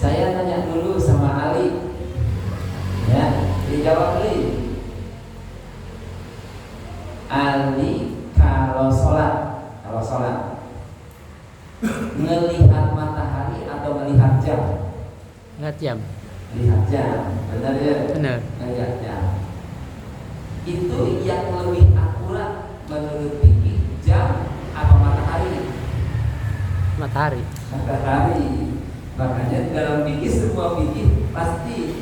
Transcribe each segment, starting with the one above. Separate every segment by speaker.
Speaker 1: Saya tanya dulu sama Ali, ya, dijawab Ali kalau sholat melihat matahari atau melihat jam?
Speaker 2: Lihat jam.
Speaker 1: Melihat jam, benar ya?
Speaker 2: Benar.
Speaker 1: Melihat jam. Itu yang lebih akurat menurut fikih, jam apa matahari?
Speaker 2: Matahari.
Speaker 1: Matahari. Makanya dalam fikih, semua fikih pasti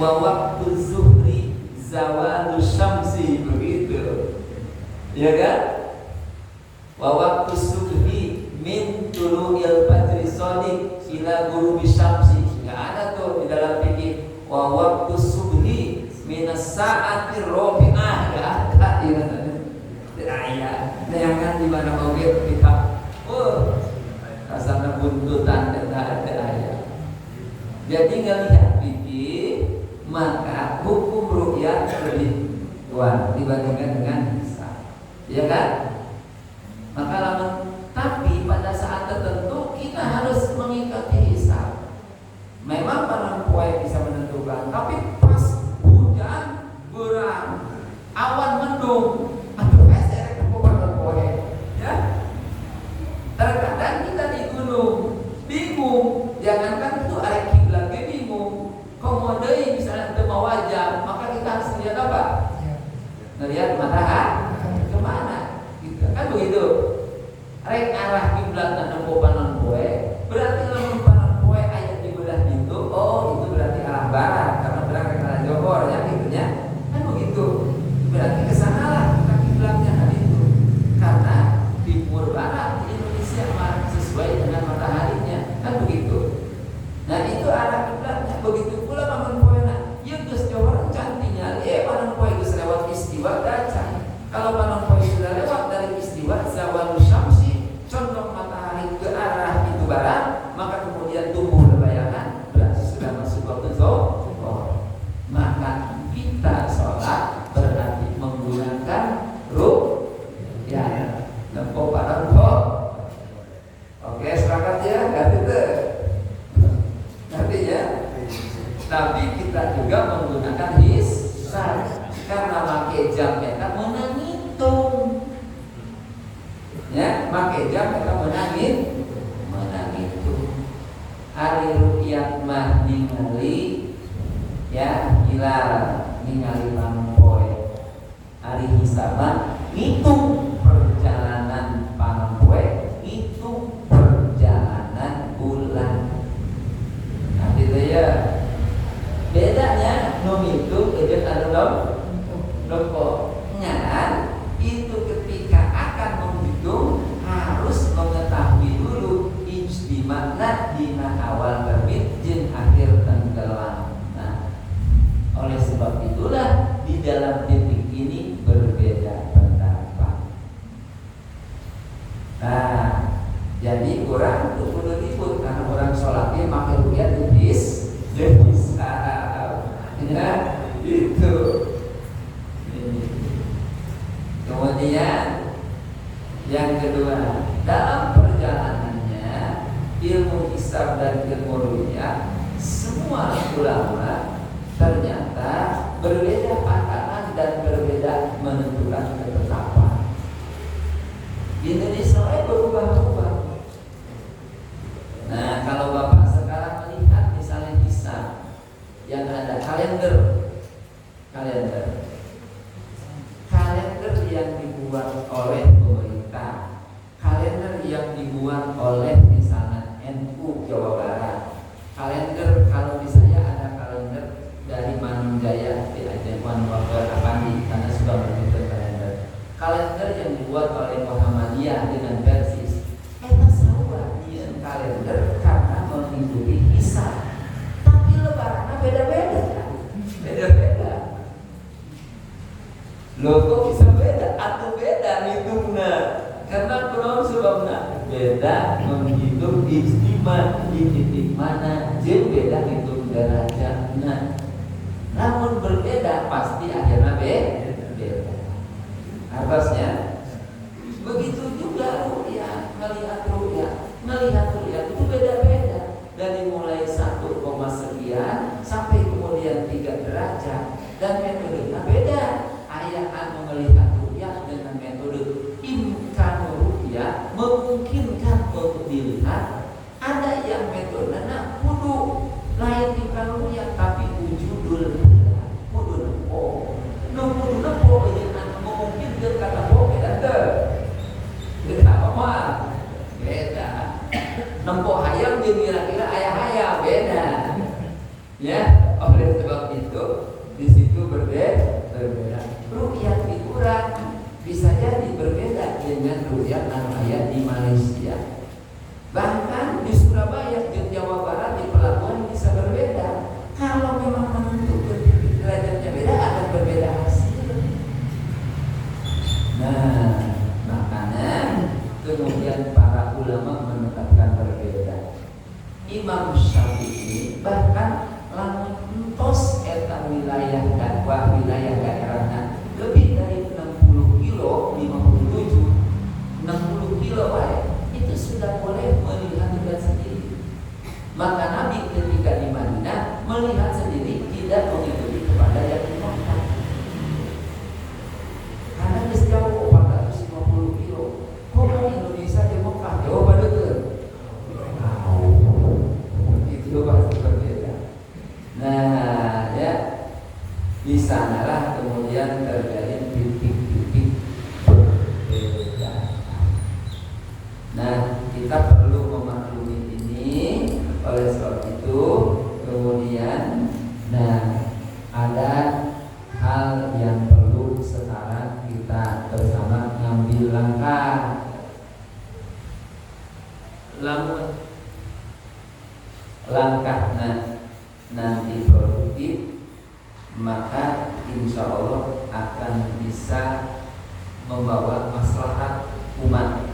Speaker 1: wa waqtu zuhri zawalu syamsi, begitu. Ya kan? Wa waqtu subhi min tulu'il fajri shadiq ila ghurubi syamsi. Enggak ada tuh di dalam fikih wa waqtu subhi minas sa'ati rabi'ah, enggak ada ini. Ayat. Neangan di mana oge kita. Rasanya buntutan dan ada ayat. Jadi ngelihat fikih, maka hukum ru'yah lebih kuat dibandingkan dengan hisab, ya kan? Maka tapi pada saat tertentu kita harus mengikuti hisab. Memang para poe bisa menentukan, tapi pas hujan berang, awan mendung, aduh saya para poe, ya. Terkadang kita di gunung bingung, jangankan itu arah kiblat bingung. Komodai misalnya mau wajah, maka kita harus lihat apa? Melihat matahari kemana? Gitu. Kan begitu. Rek arah kiblat dan panon poe, berarti lamun panon poe ayat di belah itu, oh itu berarti arah barat karena berarti arah Johor ya gitunya. Kan begitu. Berarti ke sana lah kita kiblatnya hari itu. Karena timur barat di Indonesia sesuai dengan mataharinya, kan begitu. Nah itu arah kiblatnya. Begitu pula panon poe na, ya geus Johor cantiknya, panon poe geus lewat istiwa dacan. Kalau panon poe sudah lewat dari istiwa zawalus syamsi, condong matahari ke arah itu barat, maka kemudian tumbuh lebayangan, berarti sudah masuk waktu zuhur. Maka kita sholat berarti menggunakan ru'yah. Lempo panon poe. Oke, sepakat ya? Ngerti tuh? Ngerti ya? Tapi kita juga menggunakan hisab karena pakai jam kita menanghitung. Ya, pakai jam kita menanghitung. Hari ru'yat mah ningali ya hilal, ningali pampoe. Hari hisab mah hitung perjalanan pampoe, hitung perjalanan bulan. Nah, gitu ya. Bedanya nom itu jeung anu lompo. Ngan itu ketika akan menghitung harus mengetahui dulu ijtima'na dina awal terbit jeung akhir tenggelam. Nah, oleh sebab itulah di dalam titik ini berbeda pendapat. Nah, jadi orang itu kudu ribut karena orang sholatnya pakai ru'yah tipis, ya itu. Kemudian yang kedua, dalam perjalanannya ilmu hisab dan ilmu ru'yah, semua ulama ternyata berbeda pandangan dan berbeda menentukan ketetapan. Di Indonesia berubah-ubah. Nah, kalau Bapak sekarang melihat misalnya hisab yang ada kalender yang dibuat oleh pemerintah, kalender yang dibuat oleh misalnya NU Jawa Barat, kalender kalau di saya ada kalender dari Manunjaya di Ajawan Wakil Apandi karena sudah berbentuk kalender yang dibuat oleh Muhammadiyah dengan versi eta sarua ieu kalender karena mengikuti hisab, tapi lebaranna beda-beda. Loh kok bisa beda? Atau beda hitungna? Karena kunaon sebabna? Beda menghitung ijtima di titik mana, jeung beda hitung derajatna. Namun berbeda pasti akhirnya beda. Atasnya begitu juga ru'yah, melihat ru'yah itu beda-beda. sunat, ada yang metodenya kudu lain di kalunya tapi wujudul kudu nempo. Kudu nempo yang memungkinkan kata boke dan beda apa mah? Beda. Nempo hayam jeung kira-kira aya hayam beda. Ya, oleh sebab itu di situ berbeda. Ru'yat figuran bisa jadi berbeda dengan ru'yat aya di Malaysia. Bahkan di Surabaya dan Jawa Barat di pelabuhan bisa berbeda. Kalau memang menentukan derajatnya beda akan berbeda hasil. Nah, makanya kemudian para ulama menetapkan berbeda. Imam Syafi'i bahkan lamun entos eta wilayah dakwah wilayah daerahnya lebih dari 60 kilo 57 60 kilo wae itu sudah boleh melihat dengan sendiri. Maka Nabi ketika di Madinah melihat sendiri tidak mengikuti kepada yang di Makkah. Karena sejauh 450 kilo. Kok Indonesia di Makkah jauh pada itu? Itu pasti berbeda. Nah, ya di sanalah kemudian terjadi titik-titik berbeda. Nah, kita perlu memaklumi ini. Oleh sebab itu, kemudian, nah ada hal yang perlu sekarang kita bersama ngambil langkah. Langkahnya nanti produktif, maka insya Allah akan bisa membawa maslahat umat.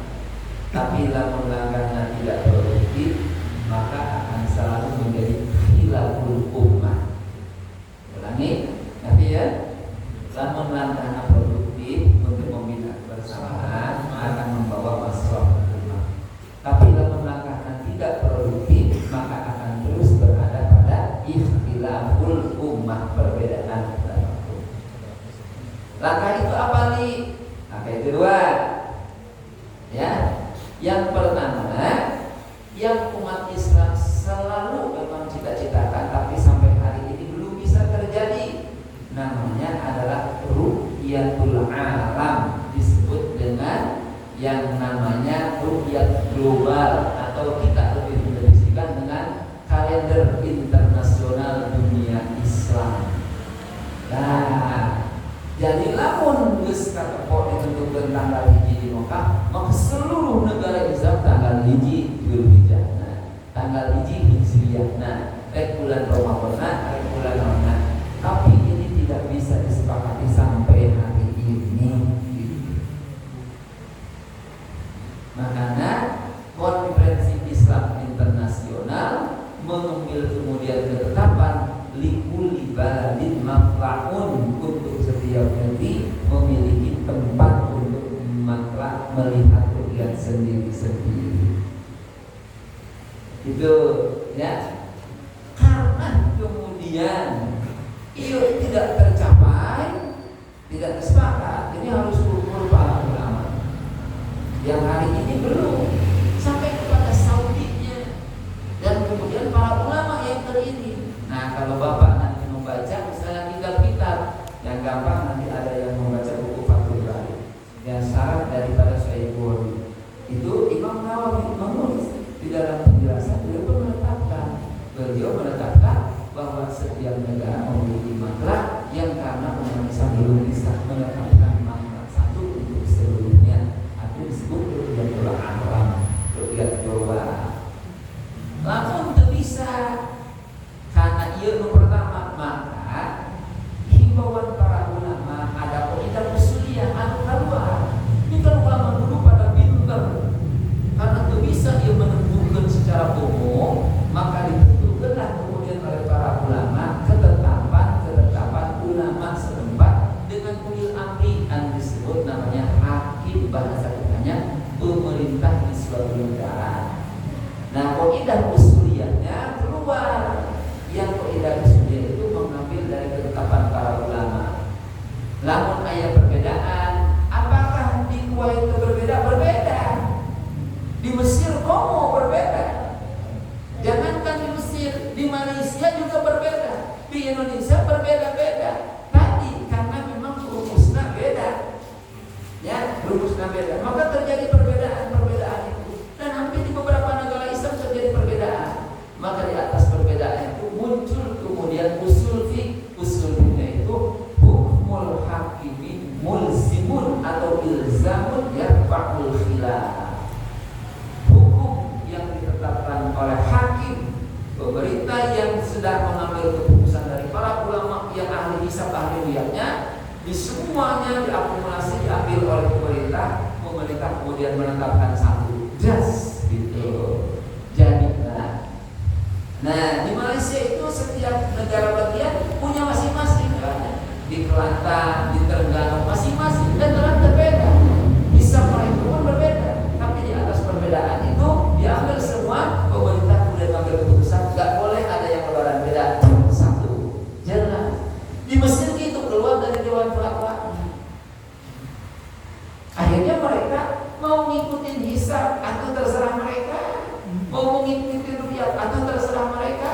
Speaker 1: Tapi lamun langkahnya tidak produktif, maka akan selalu menjadi khilaful ummah. Ulangi, tapi ya, lamun langkahnya produktif untuk membina kebersamaan akan membawa maslahat umat. Tapi lamun langkahnya tidak produktif, maka akan terus berada pada ikhtilaful ummah, perbedaan dalam ummah. Langkah itu apa nih? Langkah itu dua. Ya, yang pertama, yang umat Islam selalu memang cita-citakan tapi sampai hari ini belum bisa terjadi, namanya adalah ru'yatul alam, disebut dengan yang namanya ru'yat global atau kita lebih mendefinisikan dengan kalender internasional dunia Islam. Nah, jadi lamun geus katepok ditentukeun tanggal hiji di Mekah, maka seluruh negara Islam tanggal hiji Dzulhijjah. Nah, tanggal hiji Hijriah. Nah, bulan Ramadan, bulan Ramadan. Tapi ini tidak bisa disepakati sampai hari ini. Makanya Konferensi Islam Internasional mengambil kemudian ketetapan likulli baladin maqla'un, untuk setiap negeri memiliki tempat untuk makla melihat ru'yat sendiri-sendiri. Itu ya. Karena kemudian itu tidak tercapai, tidak tersepakat, ini harus ukur para ulama. Yang hari ini belum sampai kepada Saudinya dan kemudian para ulama yang terini. Nah, kalau Bapak nanti membaca misalnya kitab-kitab yang gampang, nanti ada yang membaca buku Fathul Bari yang syarat daripada Sahih Bukhari. Itu Imam Nawawi menulis di dalam penjelasan, beliau menetapkan bahwa setiap negara memiliki makna yang karena umat Islam belum bisa menetapkan makna satu untuk seluruhnya. Itu disebut ru'yatul alam, ru'yat global. Langsung tidak bisa karena ia pertama, maka himbauan para ulama ada kaidah usuliyah anu keluar. Ini kan ulama dulu pada pinter, karena tidak bisa ia menentukan secara umum, maka ditentukanlah kemudian oleh para ulama ketetapan ulama setempat dengan ulil amri yang disebut namanya hakim, bahasa katanya pemerintah di suatu negara. Nah, kaidah usuliyahnya keluar. Yang kaidah usuliyah itu mengambil dari ketetapan para ulama. Lamun aya perbedaan, apakah di Kuwait itu berbeda? Berbeda. Di Mesir komo berbeda. Indonesia berbeda-beda. Tadi karena memang rumusnya beda, ya rumusnya beda, maka terjadi perbedaan itu. Dan hampir di beberapa negara Islam terjadi perbedaan. Maka di atas perbedaan itu muncul kemudian usul fikihnya itu hukmul hakimi mulzimun atau ilzamun yarfa'ul khilaf. Hukum yang ditetapkan oleh hakim, pemerintah yang sedang mengambil keputusan dari para ulama yang ahli hisab ahli riyadnya, di semuanya diakumulasi diambil oleh pemerintah kemudian menetapkan satu jas gitu. Jadi nah di Malaysia itu setiap negara bagian punya masing-masing kan? Di Kelantan, di Terengganu masing-masing dan telah berbeda. Bisa mereka pun berbeda, tapi di atas perbedaan itu diambil semua, pemerintah kemudian mengambil keputusan nggak boleh ada yang lebaran beda satu. Jelas. Di Mesir itu keluar dari Dewan Fatwa. Akhirnya mereka mau ngikutin hisab atau terserah mereka, mau mengikuti rupiah atau terserah mereka,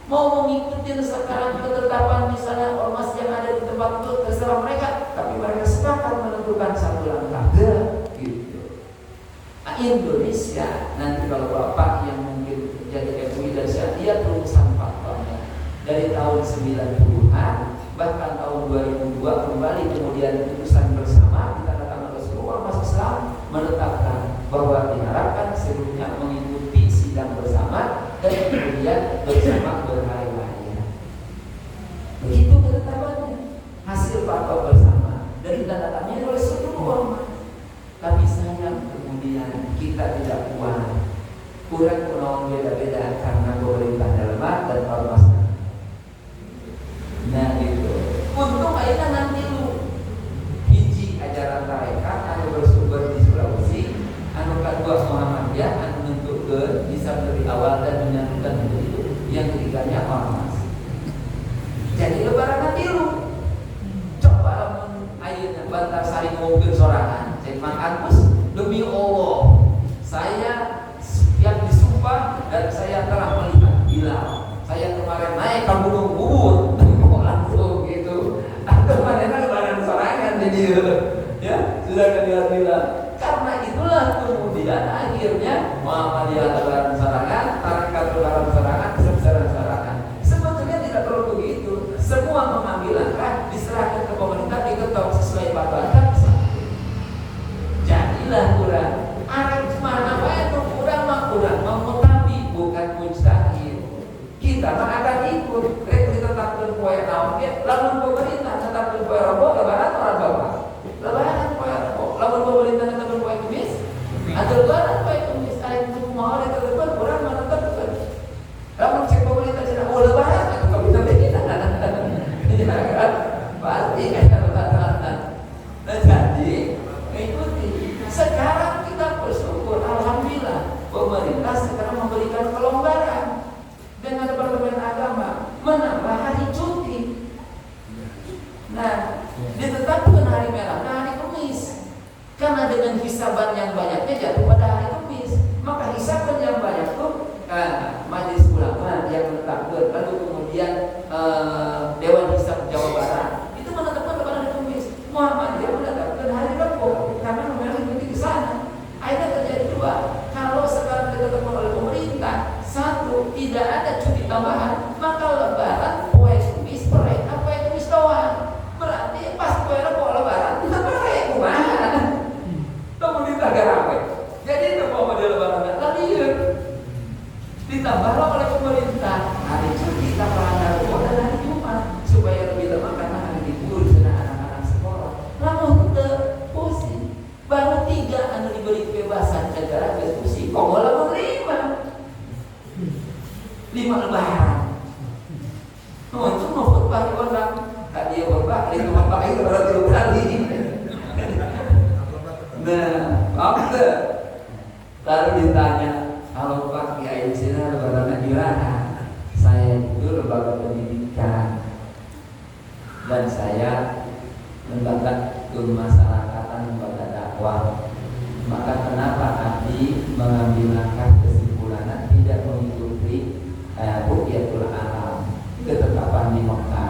Speaker 1: mau mengikuti sekarang ketetapan misalnya ormas yang ada di tempat itu terserah mereka, tapi mereka sepakat menentukan satu langkah gitu. Nah, Indonesia nanti kalau bapak yang mungkin jadi MUI dan Syariah rumusan fatwanya dari tahun 90-an bahkan tahun 2002 kembali kemudian putusan bersama ditandatangani oleh seluruh ormas Islam menetapkan bahwa diharapkan seluruhnya mengikuti sidang bersama dan kemudian bersama berhari-hari. Begitu ketetapannya, hasil fatwa bersama dan ditandatangani oleh seluruh ormas. Tapi sayang kemudian kita tidak kuat, kurang penawan beda-beda karena pemerintahnya lemah dan ormasnya. Nah gitu. Untung akhirnya nanti lu hiji ajaran tarekat anu bersumber di Sulawesi, anu kedua Muhammadiyah, anu menentukan bisa dari awal dan menyatukan itu. Yang ketiganya ormas. Jadi lebaran nanti lu coba ayeuna bantar sari ngomongkeun sorangan, cek Mang Agus demi Allah saya siap disumpah dan saya telah melihat hilal. Saya kemarin naik ke Gunung Bubur. Langsung gitu. Atau mana lebaran sorangan jadi ya sudah kelihatan bilang. Karena itulah kemudian akhirnya Muhammadiyah lebaran sorangan, tarekat lebaran sorangan, lebaran sorangan. Sebetulnya tidak perlu begitu. Semua mengambil langkah diserahkan ke pemerintah diketok sesuai fatwa. Jadilah kurang. Arab mana wae kurang mah kurang mengutabi bukan mujtahid. Kita mah akan ikut. Tetapkan poe naon ge lamun pemerintah tetapkan poe Rebo lebaran orang bawa lebaran poe Rebo lamun pemerintah tetapkan poe Kamis atau lebaran poe Kamis aya itu mau ada tetapkan urang mah tetapkan lamun cek pemerintah cenah lebaran itu ka bisa teh kita kan pasti aya lebaran. Nah jadi mengikuti sekarang kita bersyukur alhamdulillah pemerintah sekarang memberikan kelonggaran dengan Departemen Agama menambah hari cuti. Nah, ditetapkan hari merah, hari Kamis. Karena dengan hisaban yang banyaknya jatuh pada hari Kamis, maka hisaban yang banyak itu Majelis Ulama yang menetapkan, lalu kemudian Dewan Hisab Jawa Barat itu menetapkan pada hari Kamis. Muhammadiyah menetapkan hari Rabu karena memilih cuti di sana. Akhirnya terjadi dua. Kalau sekarang ditetapkan oleh pemerintah, satu tidak ada cuti tambahan, maka lebaran poe Kamis mereka poe Kamis doang. Berarti pas poe Rebo lebaran kita mereka kumaha. Pemerintah garawe. Jadi itu mau dia lebaran tadi ditambahlah oleh pemerintah hari cuti tambahan hari Rebo dan hari Jumat supaya lebih lemah karena hari libur sudah anak-anak sekolah. Namun pusing. Baru 3 anu diberi kebebasan negara diskusi. Kok malah menerima 5 lebaran. Itu mau khutbah orang tadi ya khutbah itu bapak itu baru 3 kali. Nah, apa? Lalu ditanya, "Halo Pak, Kiai Sina lebaran gimana?" Saya itu lembaga pendidikan dan saya lembaga kemasyarakatan, lembaga dakwah. Maka kenapa Adi mengambil langkah kesimpulan tidak mengikuti Ruqyatul Alam ketetapan di Mekah?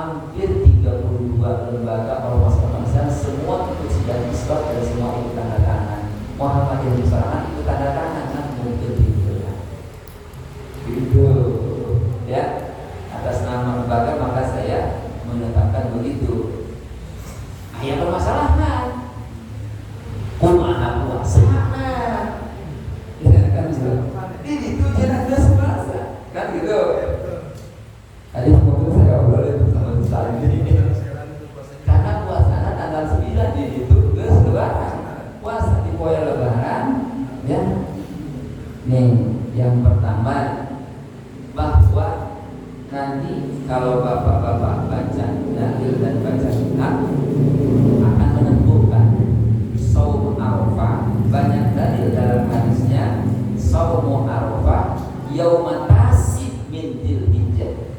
Speaker 1: hampir 32 lembaga ormas-ormas semua ikut sidang isbat dan semua ikut tanda tangan. Muhammadiyah Nusantara ikut tanda tangan, kan mungkin gitu ya. Gitu ya. Atas nama lembaga maka saya menetapkan begitu. Ayah permasalahan kumaha puasana ya kan gitu. Ini itu jelas puasa kan gitu. Tadi waktu saya obrolin bersama Ustaz ini karena puasana tanggal 9 di itu geus lebaran. Puasa di poe lebaran ya. Nih, yang pertama bahwa nanti kalau bapak-bapak baca dalil dan baca kitab akan menentukan saum Arafah. Banyak dalil dalam hadisnya saum Arafah yauma tasib min Dzulhijjah.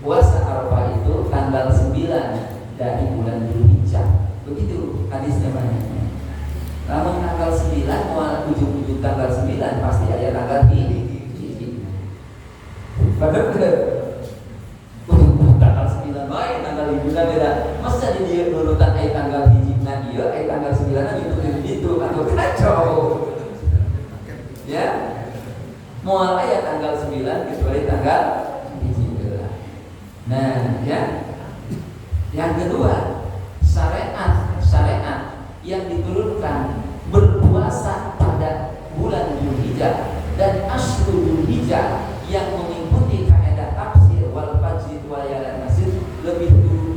Speaker 1: Puasa Arafah itu tanggal 9 dari bulan Dzulhijjah. Begitu hadisnya banyaknya. Namun tanggal 9 mau ujung-ujung tanggal 9 pasti ada tanggal hiji. Padahal tanggal 9 baik tanggal hijinya beda. Masa di dia nurutan tanggal hijinya dia, tanggal 9 itu atau kacau. Ya. Moal aya tanggal 9 kecuali tanggal hiji. Nah, ya. Yang kedua, syariat yang diturunkan berpuasa pada bulan Dzulhijjah dan Ashhurul Dzulhijjah yang mengikuti kaidah tafsir wal fajr wa layalin ashr lebih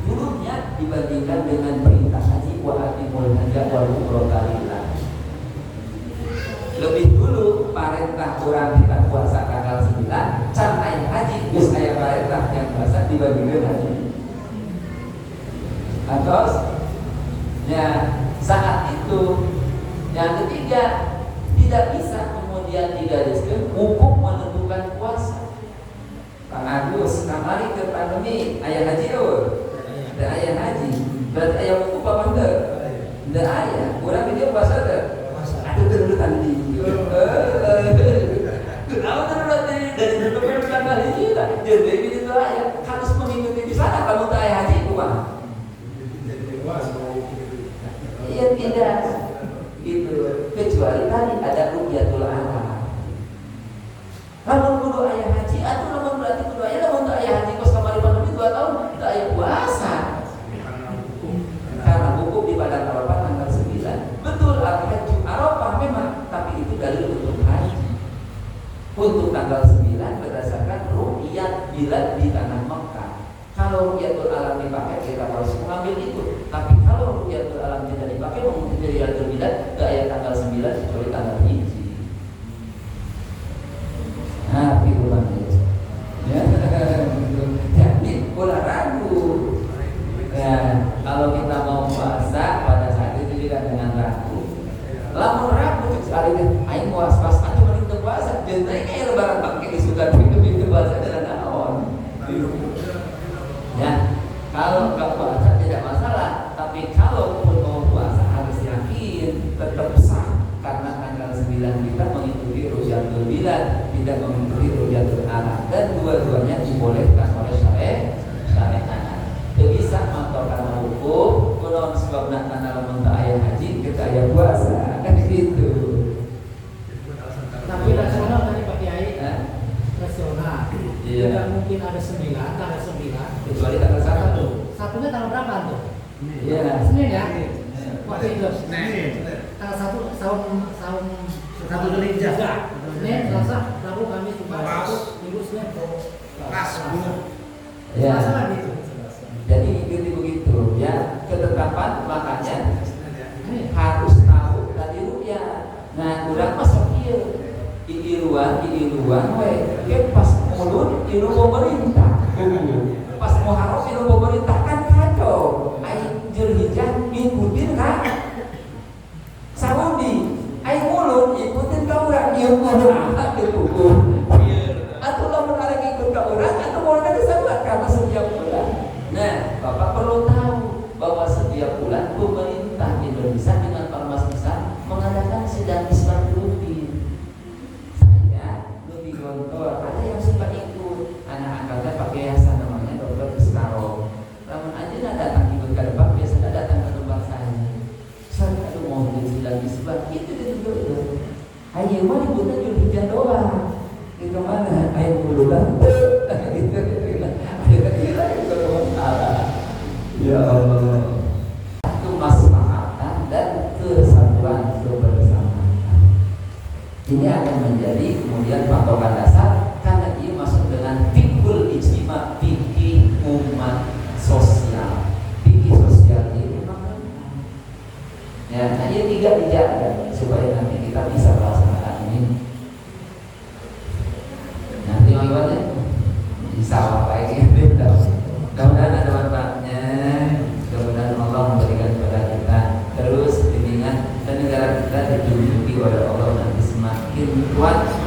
Speaker 1: dulunya dibandingkan dengan perintah haji wa atimul hajja wal umrata lillah. Lebih dulu perintah orang kita puasa tanggal 9, can aya haji geus aya perintah yang puasa dibandingkan haji. Terus ya saat itu yang ketiga tidak bisa kemudian digariskan hukum menentukan puasa. Kang Agus, kamari ke pandemi ayah haji ada ayah haji berarti ayah hukum apa enggak? Enggak ayah, orang dia puasa ada ada terutan di kenapa terutan dari terutan tanggal ini lah jadi itu ayah harus mengikuti di sana kalau tak ayah haji kumaha? Iya tidak gitu, kecuali tadi ada ru'yatul hilal. Lamun kudu ayah haji atau lamun berarti kudu ayah lamun tak ayah haji kos kamari pandemi 2 tahun tak ayah puasa. Karena hukum di Padang Arafah tanggal 9. Betul al-hajju Arafah memang, tapi itu dalil untuk haji. Untuk tanggal 9 berdasarkan ru'yat hilal di tanah Mekah. Kalau ru'yatul alam dipakai kita harus mengambil itu. Tapi kalau ru'yatul alam tidak dipakai mengikuti ru'yatul hilal ke ayat tanggal 9 kecuali tanggal hiji. Nah, firman ya. Jadi ulah ragu. Ya, kalau kita mau puasa pada saat itu juga dengan ragu. Lamun ragu sekali aing puas-pas aja mending teu puasa. Jeung teh kayak lebaran pakai isukan itu puasa dengan naon. Ya, kalau nggak puasa tidak masalah, tapi kalau pun mau puasa harus yakin tetap sah karena tanggal 9 kita mengikuti ru'yatul hilal, tidak mengikuti ru'yatul hilal dan dua-duanya dibolehkan oleh syariat. Tidak bisa mantor karena hukum, kunaon sebabna karena lamun teu aya haji kita aya puasa kan gitu.
Speaker 3: Tapi rasional tadi Pak Kiai, rasional.
Speaker 1: Iya.
Speaker 3: Tidak mungkin ada 9, tanggal 9
Speaker 1: Kecuali tanggal 1.
Speaker 3: Satunya tanggal berapa tuh?
Speaker 1: Iya.
Speaker 3: Senin ya? Waktu itu tanggal 1 saum 1 Dzulhijjah. Senin, Selasa, Rabu, Kamis, Jumat, Sabtu, Minggu, Senin. Pas.
Speaker 1: Ya.
Speaker 3: Masalah gitu.
Speaker 1: Jadi begitu ya, ketetapan makanya harus tahu tadi ru'ya. Nah, urang masuk ieu. Iiruan we. Ke pas mulut iru pemerintah. Pas Muharram iru pemerintah kan kacau. Ai Dzulhijjah ngikutin kan Saudi. Ai mulut ikutin ka urang ieu urang teh hukum. Atuh lamun arek ikut ka urang atuh mulutna disebut karena setiap bulan. Nah, Bapak perlu tahu bahwa setiap bulan pemerintah Indonesia dengan ormas Islam mengadakan sidang isbat rutin. Saya lebih gontor, ada yang suka ikut. Anak angkatnya pakai yayasan namanya Dr. Kestaro. yang tiga dijaga supaya nanti kita bisa melaksanakan ini. Nanti lewatnya di sawah kayak gitu. Mudah-mudahan ada manfaatnya. Mudah-mudahan Allah memberikan kepada kita terus bimbingan dan negara kita dijunjungi oleh Allah nanti semakin kuat.